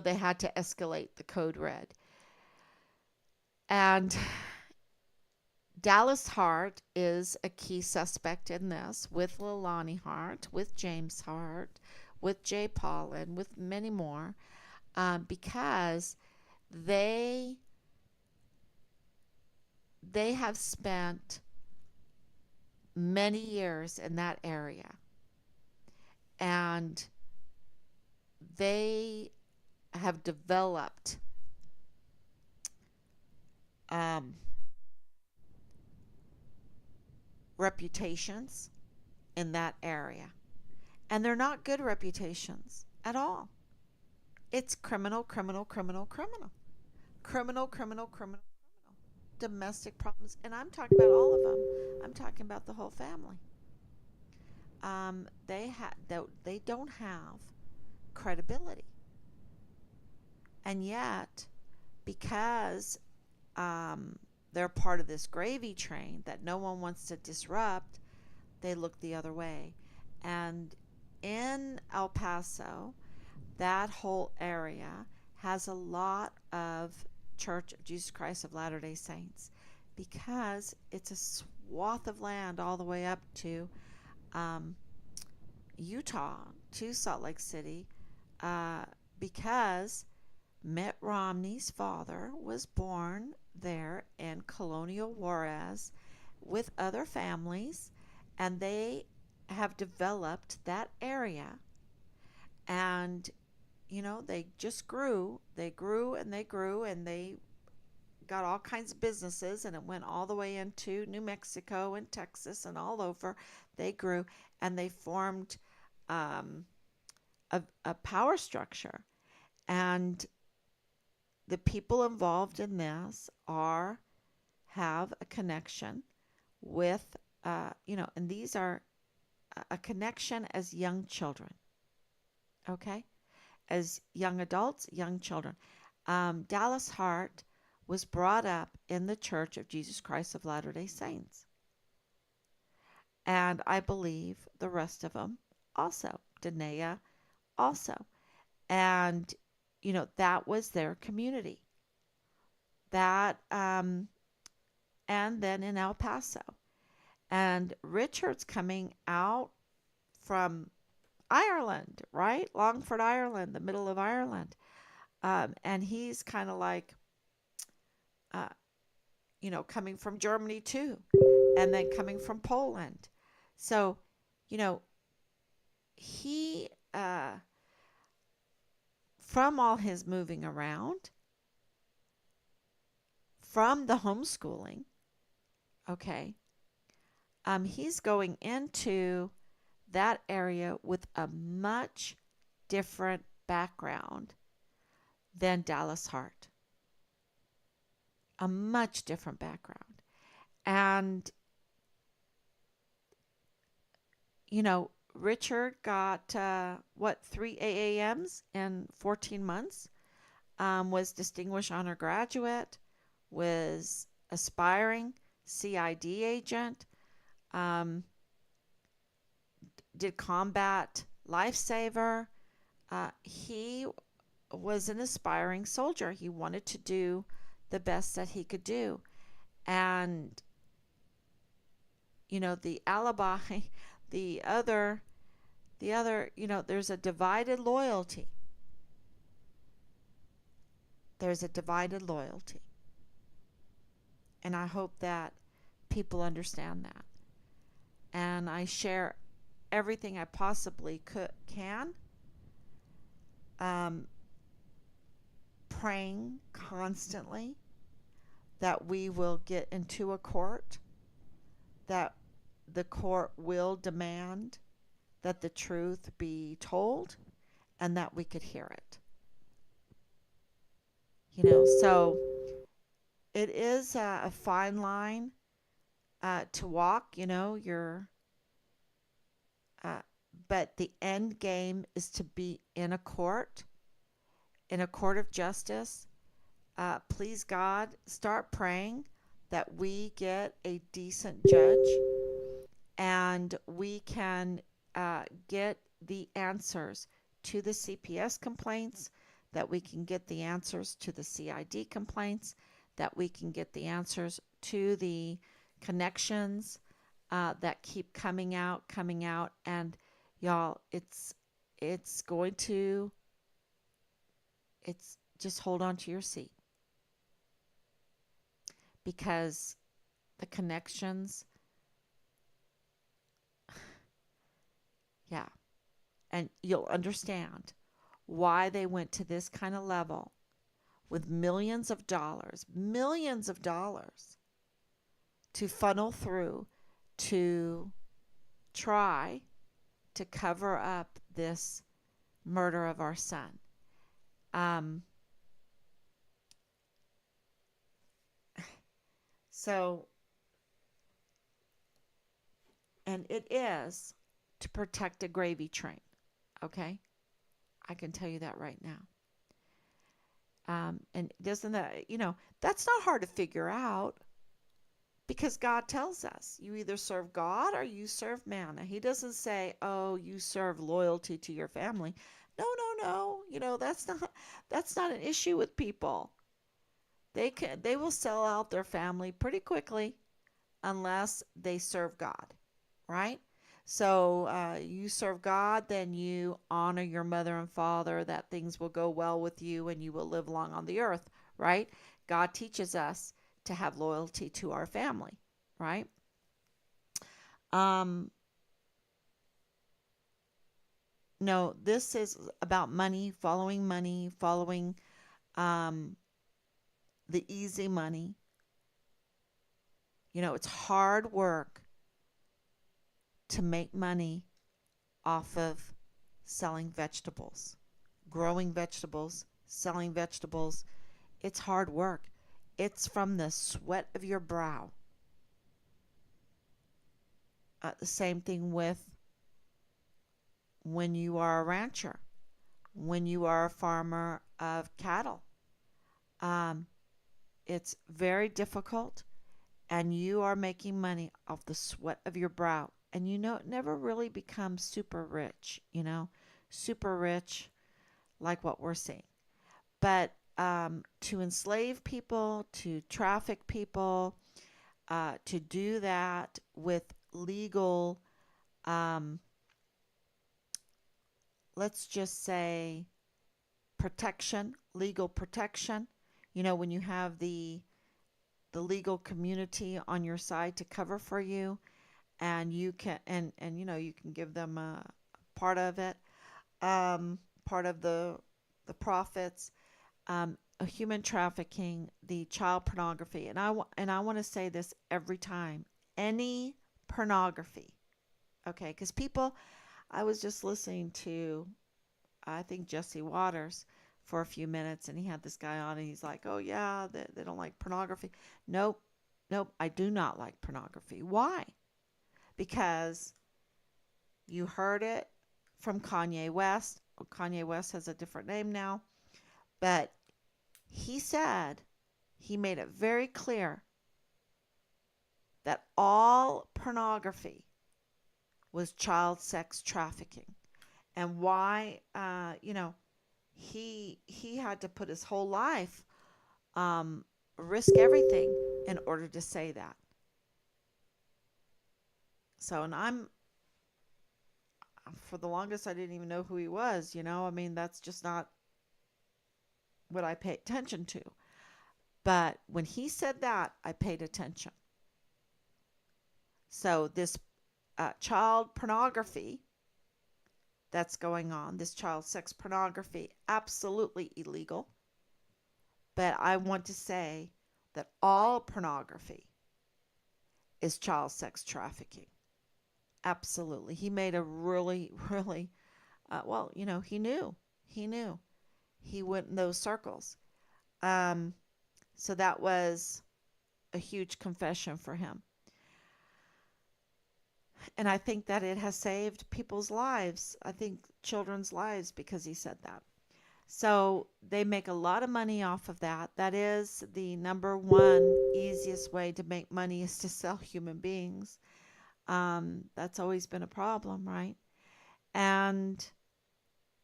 they had to escalate the code red. And Dallas Hart is a key suspect in this, with Leilani Hart, with James Hart, with Jay Paulin, with many more, because they have spent many years in that area, and they have developed reputations in that area. And they're not good reputations at all. It's criminal, criminal, criminal, criminal. Criminal, criminal, criminal, criminal. Domestic problems. And I'm talking about all of them. I'm talking about the whole family. They don't have credibility. And yet, because they're part of this gravy train that no one wants to disrupt, they look the other way. And in El Paso, that whole area has a lot of Church of Jesus Christ of Latter-day Saints, because it's a swath of land all the way up to Utah, to Salt Lake City, because Mitt Romney's father was born there in Colonial Juarez with other families, and they have developed that area. And they just grew. They grew and they grew, and they got all kinds of businesses, and it went all the way into New Mexico and Texas and all over. They grew, and they formed a power structure. And the people involved in this have a connection with, and these are a connection as young children, okay? As young adults, young children. Dallas Hart was brought up in the Church of Jesus Christ of Latter-day Saints. And I believe the rest of them also. Danae also. And, that was their community. That, and then in El Paso. And Richard's coming out from Ireland, right? Longford, Ireland, the middle of Ireland. And he's kind of like, coming from Germany too, and then coming from Poland. So, he, from all his moving around, from the homeschooling, okay, he's going into that area with a much different background than Dallas Hart, a much different background. And, Richard got, what, 3 AAMs in 14 months, was distinguished honor graduate, was aspiring CID agent, um, did combat lifesaver. He was an aspiring soldier. He wanted to do the best that he could do. And, the alibi, the other, there's a divided loyalty. There's a divided loyalty. And I hope that people understand that. And I share everything I possibly can. Praying constantly that we will get into a court, that the court will demand that the truth be told, and that we could hear it. So it is a fine line to walk. But the end game is to be in a court of justice. Please God, start praying that we get a decent judge and we can get the answers to the CPS complaints, that we can get the answers to the CID complaints, that we can get the answers to the connections that keep coming out. And y'all, it's just hold on to your seat, because the connections, yeah, and you'll understand why they went to this kind of level with millions of dollars to funnel through to try to cover up this murder of our son. So, and it is to protect a gravy train, okay? I can tell you that right now. And doesn't that, that's not hard to figure out, because God tells us you either serve God or you serve man. Now, he doesn't say, oh, you serve loyalty to your family. No. That's not an issue with people. They will sell out their family pretty quickly unless they serve God, right? So you serve God, then you honor your mother and father, that things will go well with you and you will live long on the earth, right? God teaches us to have loyalty to our family, right? No, this is about money, following the easy money. It's hard work to make money off of selling vegetables, growing vegetables, selling vegetables. It's hard work. It's from the sweat of your brow. The same thing with when you are a rancher, when you are a farmer of cattle. It's very difficult, and you are making money off the sweat of your brow. And it never really becomes super rich, super rich like what we're seeing. But to enslave people, to traffic people, to do that with legal, let's just say, legal protection, when you have the legal community on your side to cover for you, and you can you can give them a part of it, part of the the profits, human trafficking, the child pornography, and I want to say this every time: any pornography, okay? Because people, I was just listening to, I think Jesse Waters for a few minutes, and he had this guy on, and he's like, "Oh yeah, they don't like pornography." Nope, nope, I do not like pornography. Why? Because you heard it from Kanye West. Kanye West has a different name now, but he said, he made it very clear that all pornography was child sex trafficking. And why, he had to put his whole life, um, risk everything in order to say that. So, and I'm, for the longest, I didn't even know who he was. I mean, that's just not what I pay attention to. But when he said that, I paid attention. So, this child pornography that's going on, this child sex pornography, absolutely illegal. But I want to say that all pornography is child sex trafficking. Absolutely. He made a really, really, well, he knew. He knew. He went in those circles. Um, so that was a huge confession for him. And I think that it has saved people's lives. I think children's lives because he said that. So they make a lot of money off of that. That is the number one easiest way to make money is to sell human beings. That's always been a problem, right? And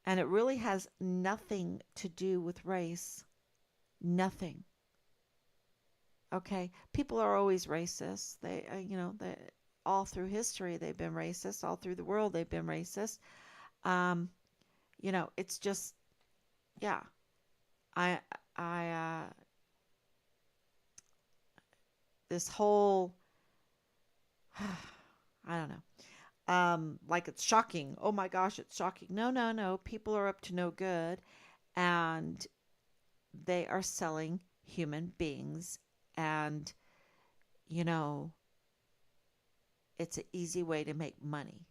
and it really has nothing to do with race. Nothing. Okay, people are always racist. They all through history they've been racist. All through the world they've been racist. Um, it's just yeah. I I this whole I don't know. Like it's shocking. Oh my gosh, it's shocking. No, no, no. People are up to no good, and they are selling human beings, and you know it's an easy way to make money.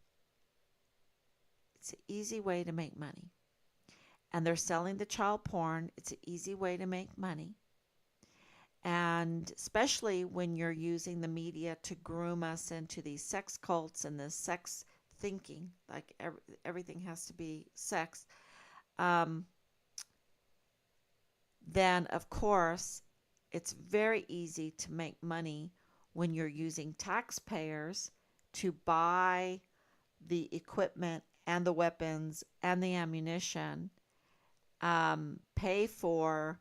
It's an easy way to make money. And they're selling the child porn. It's an easy way to make money. And especially when you're using the media to groom us into these sex cults and this sex thinking, like everything has to be sex, um, then of course it's very easy to make money when you're using taxpayers to buy the equipment and the weapons and the ammunition, pay for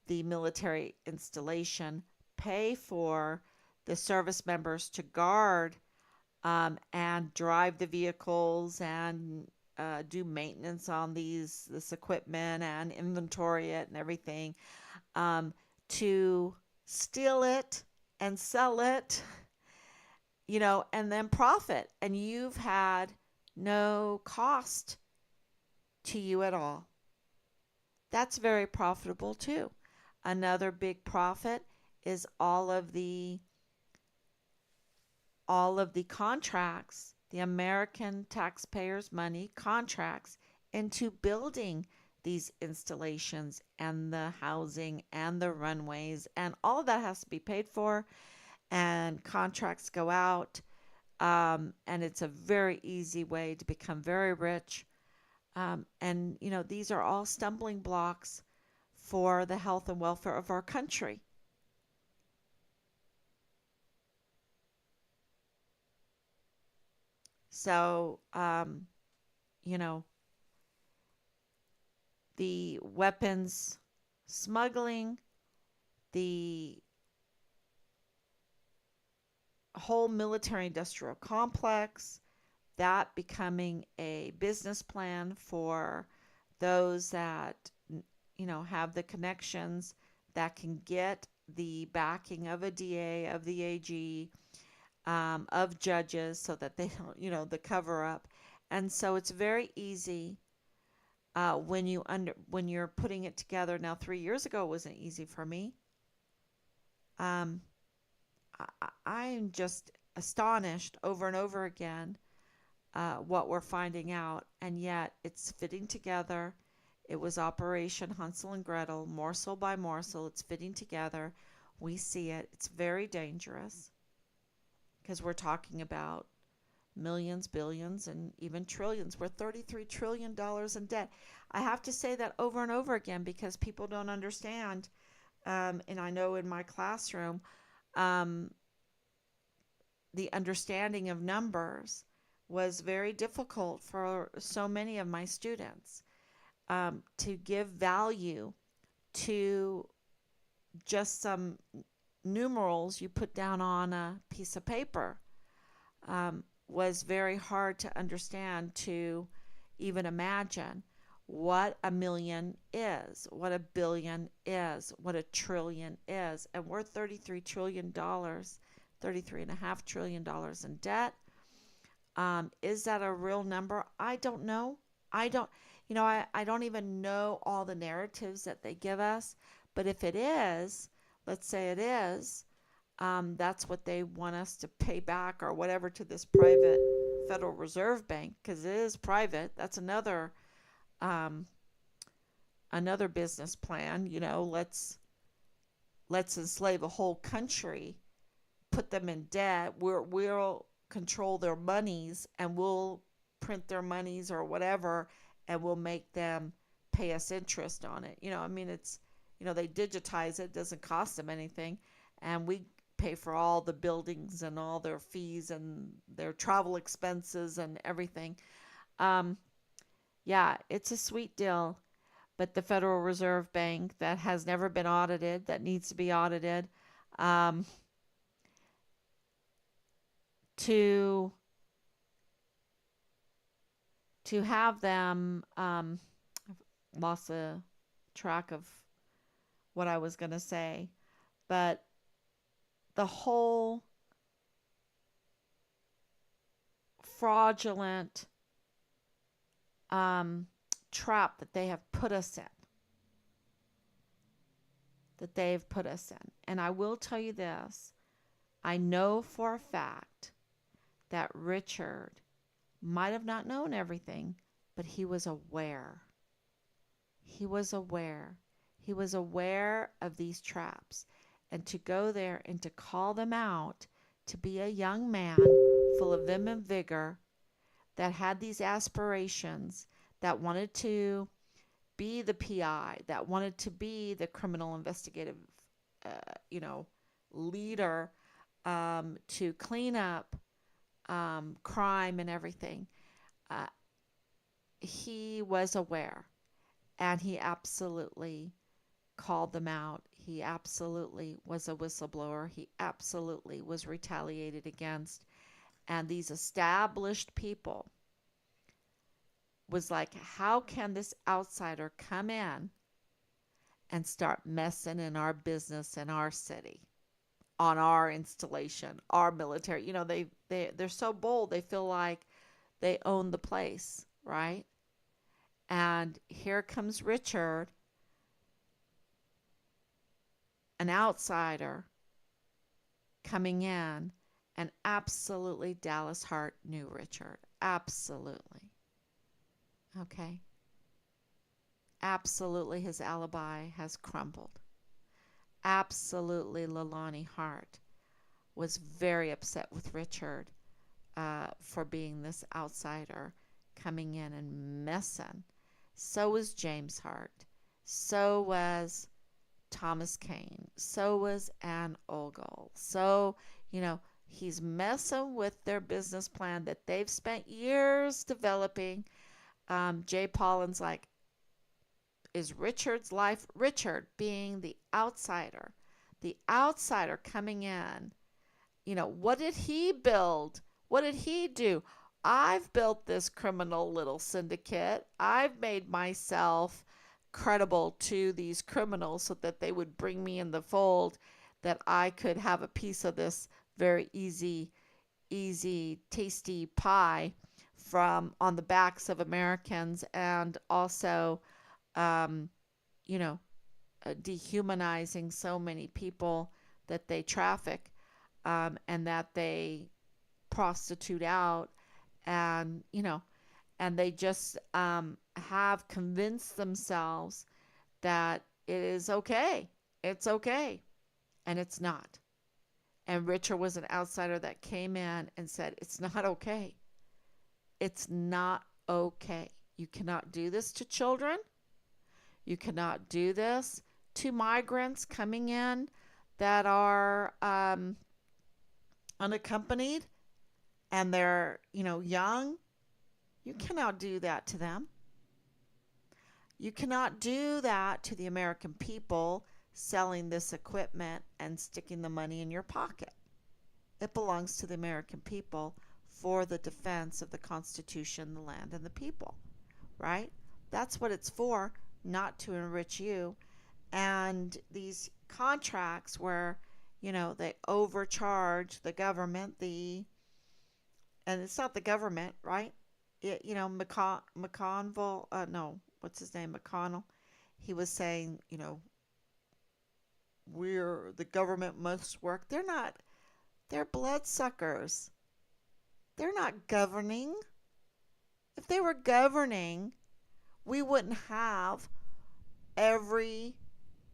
the military installation, pay for the service members to guard, and drive the vehicles and do maintenance on this equipment and inventory it and everything, um, to steal it and sell it, and then profit. And you've had no cost to you at all. That's very profitable too. Another big profit is all of the contracts, the American taxpayers' money contracts into building these installations and the housing and the runways, and all of that has to be paid for, and contracts go out, and it's a very easy way to become very rich. And these are all stumbling blocks for the health and welfare of our country. So, you know, the weapons smuggling, the whole military industrial complex, that becoming a business plan for those that, have the connections that can get the backing of a DA, of the AG, of judges so that they don't, the cover up. And so it's very easy when you're putting it together. Now, 3 years ago it wasn't easy for me. Um, I'm just astonished over and over again what we're finding out, and yet it's fitting together. It was Operation Hansel and Gretel, morsel by morsel. It's fitting together. We see it. It's very dangerous because we're talking about millions, billions, and even trillions. We're $33 trillion in debt. I have to say that over and over again because people don't understand. And I know in my classroom, um, the understanding of numbers was very difficult for so many of my students, to give value to just some numerals you put down on a piece of paper, was very hard to understand, to even imagine what a million is, what a billion is, what a trillion is. And we're $33 trillion, $33.5 trillion in debt. Is that a real number? I don't know. I don't, I don't even know all the narratives that they give us. But if it is, let's say it is, that's what they want us to pay back or whatever to this private Federal Reserve Bank, because it is private. That's um, another business plan. Let's enslave a whole country, put them in debt. We'll control their monies, and we'll print their monies or whatever, and we'll make them pay us interest on it. I mean, they digitize it, doesn't cost them anything, and we pay for all the buildings and all their fees and their travel expenses and everything. Um, yeah, it's a sweet deal, but the Federal Reserve Bank that has never been audited, that needs to be audited, um, to have them, I've lost the track of what I was going to say, but the whole fraudulent, um, trap that they have put us in, And I will tell you this, I know for a fact that Richard might have not known everything, but he was aware. He was aware. He was aware of these traps. And to go there and to call them out, to be a young man full of vim and vigor that had these aspirations, that wanted to be the PI, that wanted to be the criminal investigative, uh, you know, leader, to clean up, crime and everything. Uh, he was aware, and he absolutely called them out. He absolutely was a whistleblower. He absolutely was retaliated against. And these established people was like, how can this outsider come in and start messing in our business in our city, on our installation, our military? They're so bold. They feel like they own the place, right? And here comes Richard, an outsider, coming in, and absolutely Dallas Hart knew Richard. Absolutely. Okay. Absolutely his alibi has crumbled. Absolutely Leilani Hart was very upset with Richard, for being this outsider coming in and messing. So was James Hart. So was Thomas Kane. So was Ann Ogle. So, he's messing with their business plan that they've spent years developing. Jay Pollin's like, is Richard's life, Richard being the outsider coming in, what did he build? What did he do? I've built this criminal little syndicate. I've made myself credible to these criminals so that they would bring me in the fold, that I could have a piece of this very easy, tasty pie from on the backs of Americans, and also, um, you know, dehumanizing so many people that they traffic, and that they prostitute out, and and they just have convinced themselves that it is okay. It's okay, and it's not. And Richard was an outsider that came in and said, it's not okay. It's not okay. You cannot do this to children. You cannot do this to migrants coming in that are unaccompanied, and they're, young. You cannot do that to them. You cannot do that to the American people selling this equipment and sticking the money in your pocket. It belongs to the American people for the defense of the Constitution, the land, and the people, right? That's what it's for, not to enrich you. And these contracts where, they overcharge the government, and it's not the government, right? McConnell, no, what's his name? McConnell. He was saying, the government must work. They're not, they're bloodsuckers. They're not governing. If they were governing, we wouldn't have every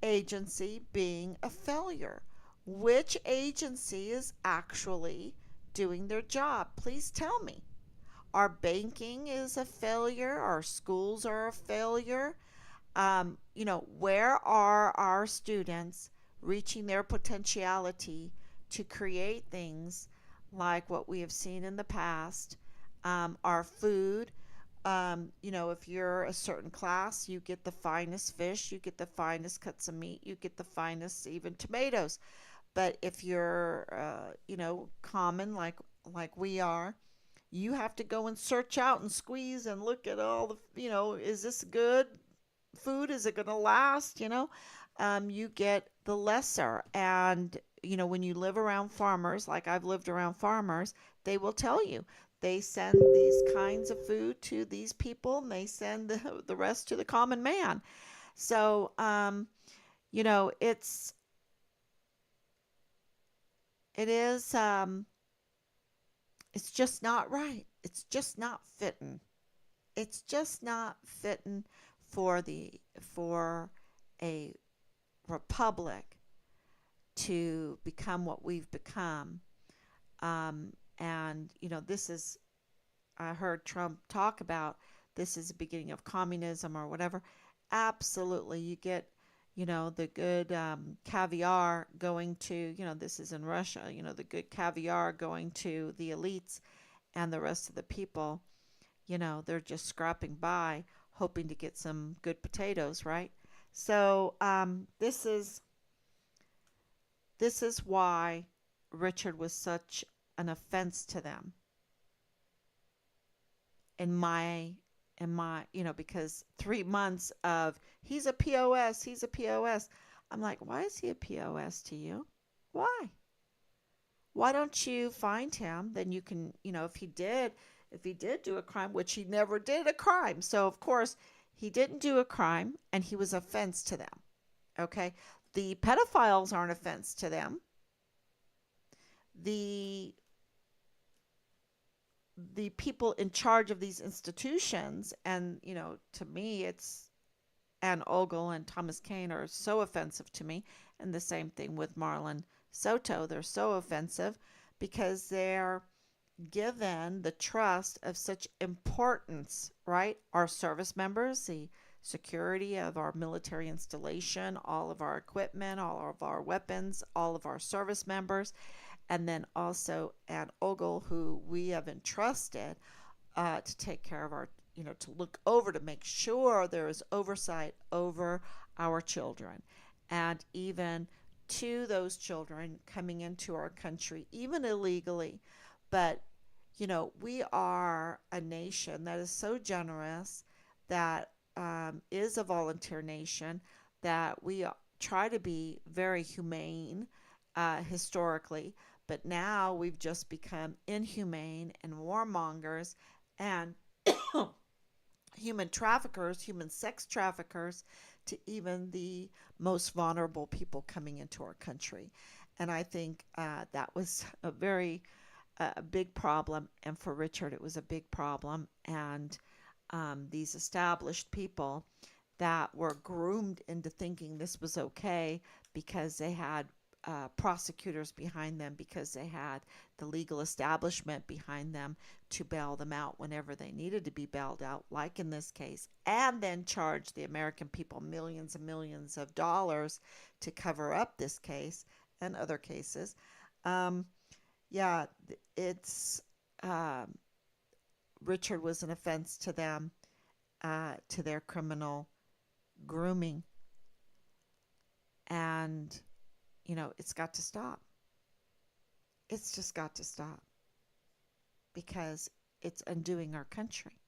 agency being a failure. Which agency is actually doing their job? Please tell me. Our banking is a failure. Our schools are a failure. Where are our students reaching their potentiality to create things like what we have seen in the past? Our food, if you're a certain class, you get the finest fish, you get the finest cuts of meat, you get the finest even tomatoes. But if you're, common like we are, you have to go and search out and squeeze and look at all the, is this good food? Is it going to last? You get the lesser. And, when you live around farmers, like I've lived around farmers, they will tell you they send these kinds of food to these people, and they send the rest to the common man. So, it is, it's just not right. It's just not fitting. It's just not fitting for a republic to become what we've become. And this is, I heard Trump talk about, this is the beginning of communism or whatever. Absolutely, you get the good caviar going to, this is in Russia, the good caviar going to the elites, and the rest of the people, they're just scrapping by, hoping to get some good potatoes, right? So this is why Richard was such an offense to them. In my because 3 months of he's a POS, he's a POS. I'm like, why is he a POS to you? Why don't you find him? Then you can, if he did do a crime, which he never did a crime. So of course he didn't do a crime, and he was offense to them. Okay. The pedophiles aren't offense to them. The the people in charge of these institutions, and to me, it's Ann Ogle and Thomas Kane are so offensive to me, and the same thing with Marlon Soto. They're so offensive because they're given the trust of such importance, right? Our service members, the security of our military installation, all of our equipment, all of our weapons, all of our service members, and then also Ann Ogle, who we have entrusted to take care of our, to look over, to make sure there is oversight over our children. And even to those children coming into our country, even illegally. But, we are a nation that is so generous, that is a volunteer nation, that we try to be very humane historically. But now we've just become inhumane and warmongers, and human traffickers, human sex traffickers, to even the most vulnerable people coming into our country. And I think that was a very big problem. And for Richard, it was a big problem. And these established people that were groomed into thinking this was okay because they had prosecutors behind them, because they had the legal establishment behind them to bail them out whenever they needed to be bailed out, like in this case, and then charge the American people millions and millions of dollars to cover up this case and other cases. Um, yeah, it's Richard was an offense to them, to their criminal grooming, and it's got to stop. It's just got to stop because it's undoing our country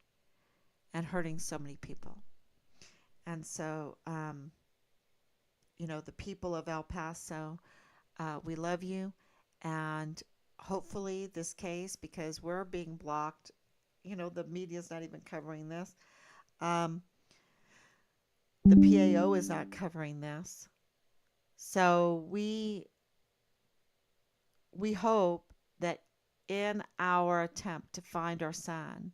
and hurting so many people. And so, the people of El Paso, we love you. And hopefully, this case, because we're being blocked, the media's not even covering this. Um, the PAO is not covering this. So we hope that in our attempt to find our son,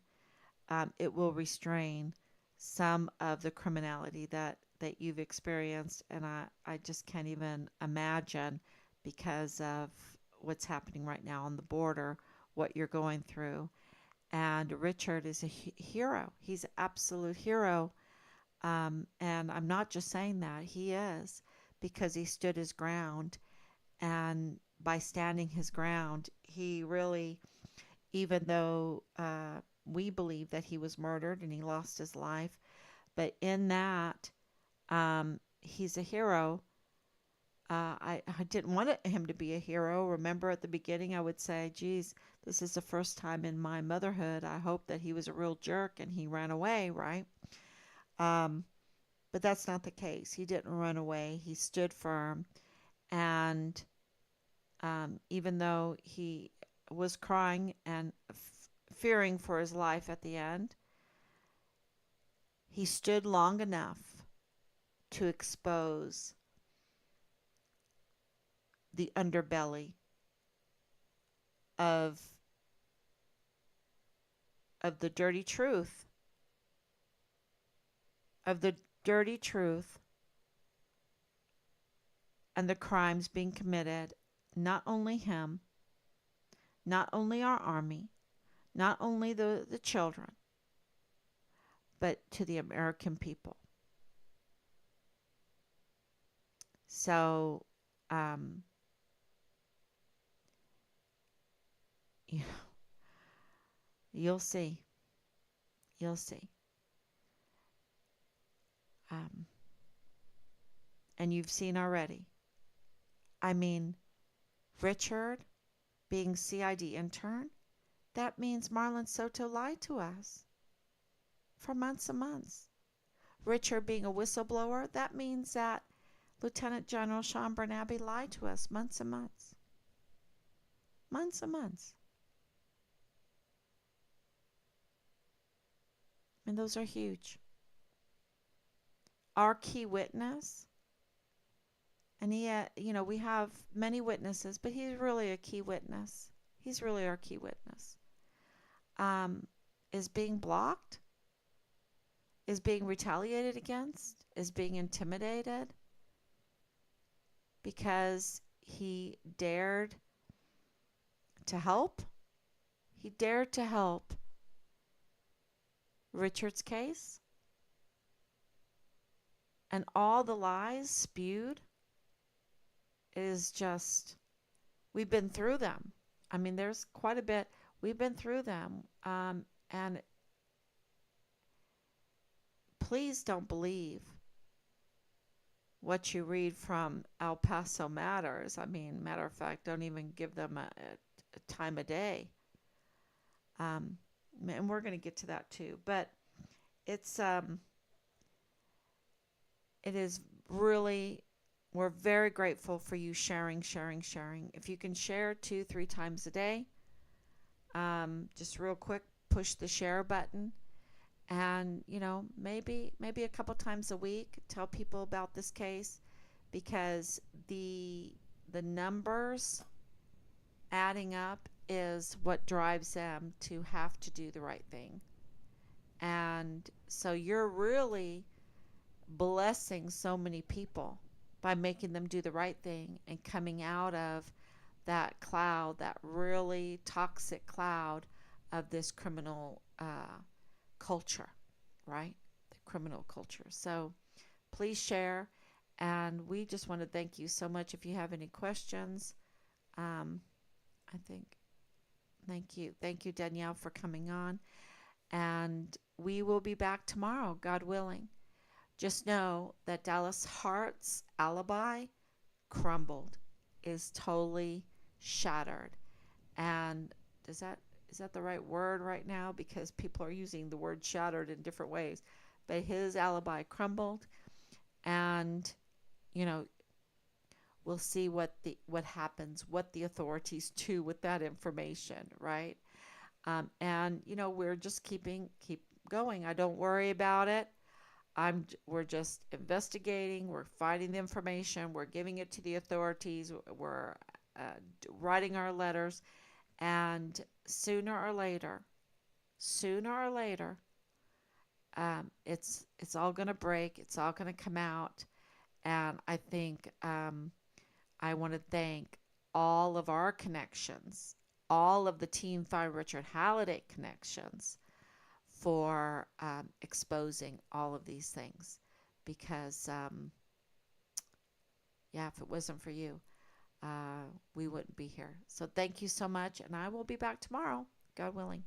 it will restrain some of the criminality that you've experienced. And I just can't even imagine, because of what's happening right now on the border, what you're going through. And Richard is a hero. He's an absolute hero. And I'm not just saying that. He is, because he stood his ground. And by standing his ground, he really, even though we believe that he was murdered and he lost his life, but in that, he's a hero. I didn't want him to be a hero. Remember at the beginning, I would say, geez, this is the first time in my motherhood. I hope that he was a real jerk and he ran away, right? Um, but that's not the case. He didn't run away. He stood firm. And even though he was crying and fearing for his life at the end, he stood long enough to expose the underbelly of the dirty truth, of the dirty truth and the crimes being committed, not only him, not only our army, not only the children, but to the American people. So, you you'll see. You'll see. Um, and you've seen already. I mean, Richard being CID intern, that means Marlon Soto lied to us for months and months. Richard being a whistleblower, that means that Lieutenant General Sean Bernabe lied to us months and months. Months and months. And those are huge. Our key witness, and we have many witnesses, but he's really a key witness. He's really our key witness. Is being blocked, is being retaliated against, is being intimidated because he dared to help. He dared to help Richard's case. And all the lies spewed is just, we've been through them. I mean, there's quite a bit. We've been through them. And please don't believe what you read from El Paso Matters. I mean, matter of fact, don't even give them a time of day. And we're going to get to that too. But it's it is really, we're very grateful for you sharing. If you can share 2-3 times a day, just real quick, push the share button, and maybe a couple times a week tell people about this case, because the numbers adding up is what drives them to have to do the right thing. And so you're really blessing so many people by making them do the right thing and coming out of that cloud, that really toxic cloud of this criminal culture, right? The criminal culture. So please share. And we just want to thank you so much. If you have any questions, um, I think, thank you. Thank you, Danielle, for coming on. And we will be back tomorrow, God willing. Just know that Dallas Hart's alibi crumbled, is totally shattered. And does that is that the right word right now? Because people are using the word shattered in different ways. But his alibi crumbled, and you know we'll see what happens, what the authorities do with that information, right? And we're just keep going. I don't worry about it. We're just investigating. We're finding the information. We're giving it to the authorities. We're writing our letters, and sooner or later, it's all gonna break. It's all gonna come out, and I think I want to thank all of our connections, all of the Team Find Richard Halliday connections for exposing all of these things, because yeah, if it wasn't for you, we wouldn't be here. So thank you so much, and I will be back tomorrow, God willing.